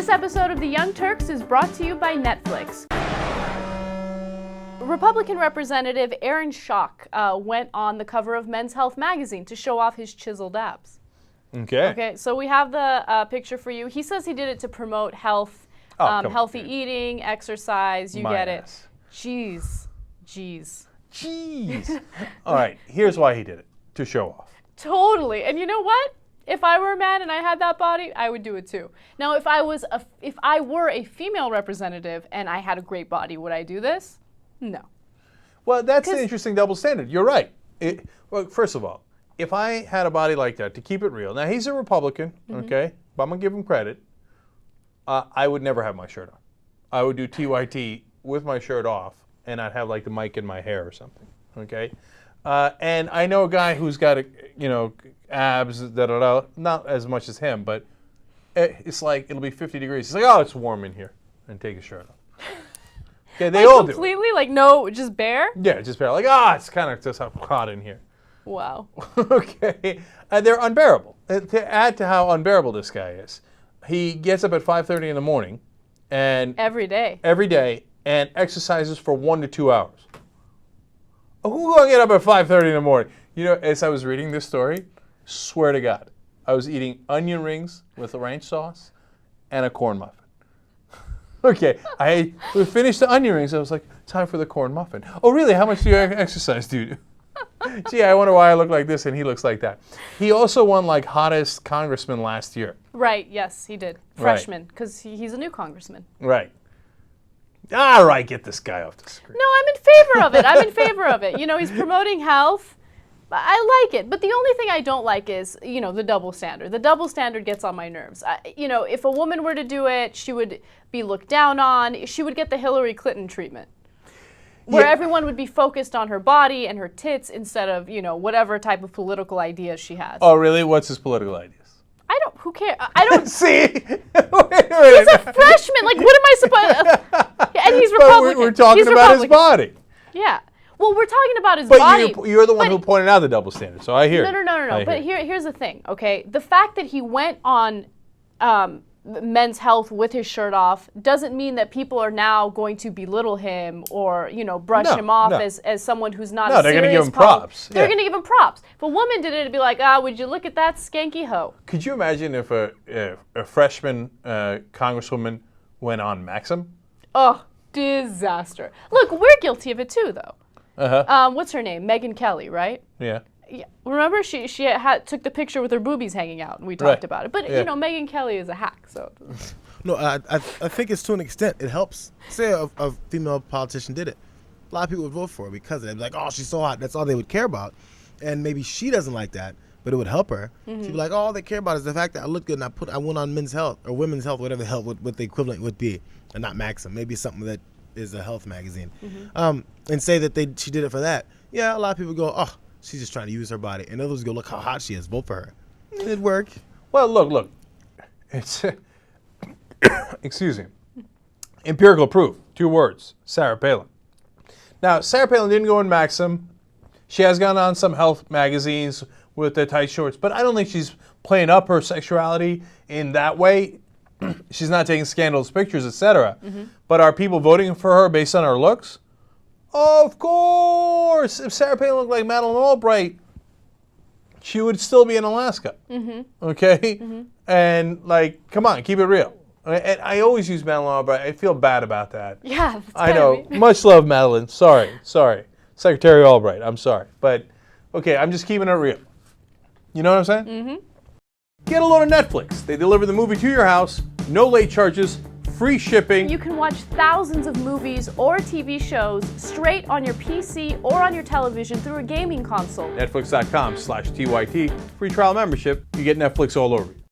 This episode of The Young Turks is brought to you by Netflix. Republican Representative Aaron Schock went on the cover of Men's Health magazine to show off his chiseled abs. Okay, so we have the picture for you. He says he did it to promote health, healthy eating, exercise, you get it. Jeez. All right, here's why he did it, to show off. Totally, and you know what? If I were a man and I had that body, I would do it too. Now, if I were a female representative and I had a great body, would I do this? No. Well, that's an interesting double standard. You're right. Well, first of all, if I had a body like that, to keep it real, now he's a Republican, okay, but I'm going to give him credit, I would never have my shirt on. I would do TYT with my shirt off, and I'd have like the mic in my hair or something, okay? And I know a guy who's got, abs, not as much as him, but it's like, it'll be 50 degrees. He's like, oh, it's warm in here, and take his shirt off. Yeah, they all do. Completely? Like, no, just bare? Yeah, just bare. Like, it's kind of just hot in here. Wow. Okay. They're unbearable. To add to how unbearable this guy is, he gets up at 5:30 in the morning, and every day, and exercises for 1 to 2 hours. Who's going to get up at 5:30 in the morning? You know, as I was reading this story, swear to God, I was eating onion rings with ranch sauce and a corn muffin. Okay, we finished the onion rings. I was like, time for the corn muffin. Oh, really? How much do you exercise do you do? Gee, I wonder why I look like this and he looks like that. He also won like hottest congressman last year. Right, yes, he did. Freshman, because he's a new congressman. Right. All right, get this guy off the screen. No, I'm in favor of it. You know, he's promoting health. I like it. But the only thing I don't like is, the double standard. The double standard gets on my nerves. If a woman were to do it, she would be looked down on. She would get the Hillary Clinton treatment, where everyone would be focused on her body and her tits instead of, whatever type of political ideas she has. Oh, really? What's his political ideas? Who cares? I don't. See? Wait He's a freshman. Like, what am I supposed and he's Republican. But we're talking about his body. Yeah. Well, we're talking about his body. But you're the one who pointed out the double standard, so I hear you. No. But here's the thing, okay? The fact that he went on Men's Health with his shirt off doesn't mean that people are now going to belittle him or, brush him off as someone who's not a serious they're going to give him props. They're going to give him props. If a woman did it, it'd be like, would you look at that skanky hoe? Could you imagine if a freshman congresswoman went on Maxim? Oh, disaster. Look, we're guilty of it too, though. Uh-huh. What's her name? Megyn Kelly, right? Yeah. Yeah. Remember, she took the picture with her boobies hanging out, and we talked about it. But, Megyn Kelly is a hack, so. No, I think it's to an extent. It helps. Say a female politician did it. A lot of people would vote for her because they'd be like, oh, she's so hot. That's all they would care about. And maybe she doesn't like that, but it would help her. She'd be like, all they care about is the fact that I look good and I went on Men's Health or Women's Health, whatever the hell what the equivalent would be, and not Maxim. Maybe something that is a health magazine. And say that she did it for that. Yeah, a lot of people go, oh, she's just trying to use her body. And others go, look how hot she is. Vote for her. It'd work. Well, look. It's, excuse me. Empirical proof. 2 words. Sarah Palin. Now, Sarah Palin didn't go in Maxim. She has gone on some health magazines with the tight shorts. But I don't think she's playing up her sexuality in that way. She's not taking scandalous pictures, etc. But are people voting for her based on her looks? Of course. If Sarah Palin looked like Madeleine Albright, she would still be in Alaska. Okay? And, come on, keep it real. And I always use Madeleine Albright. I feel bad about that. Yeah. I know. Much love, Madeleine. Sorry. Secretary Albright, I'm sorry. But, okay, I'm just keeping it real. You know what I'm saying? Get a load of Netflix. They deliver the movie to your house, no late charges, free shipping. You can watch thousands of movies or TV shows straight on your PC or on your television through a gaming console. Netflix.com/TYT. Free trial membership. You get Netflix all over you.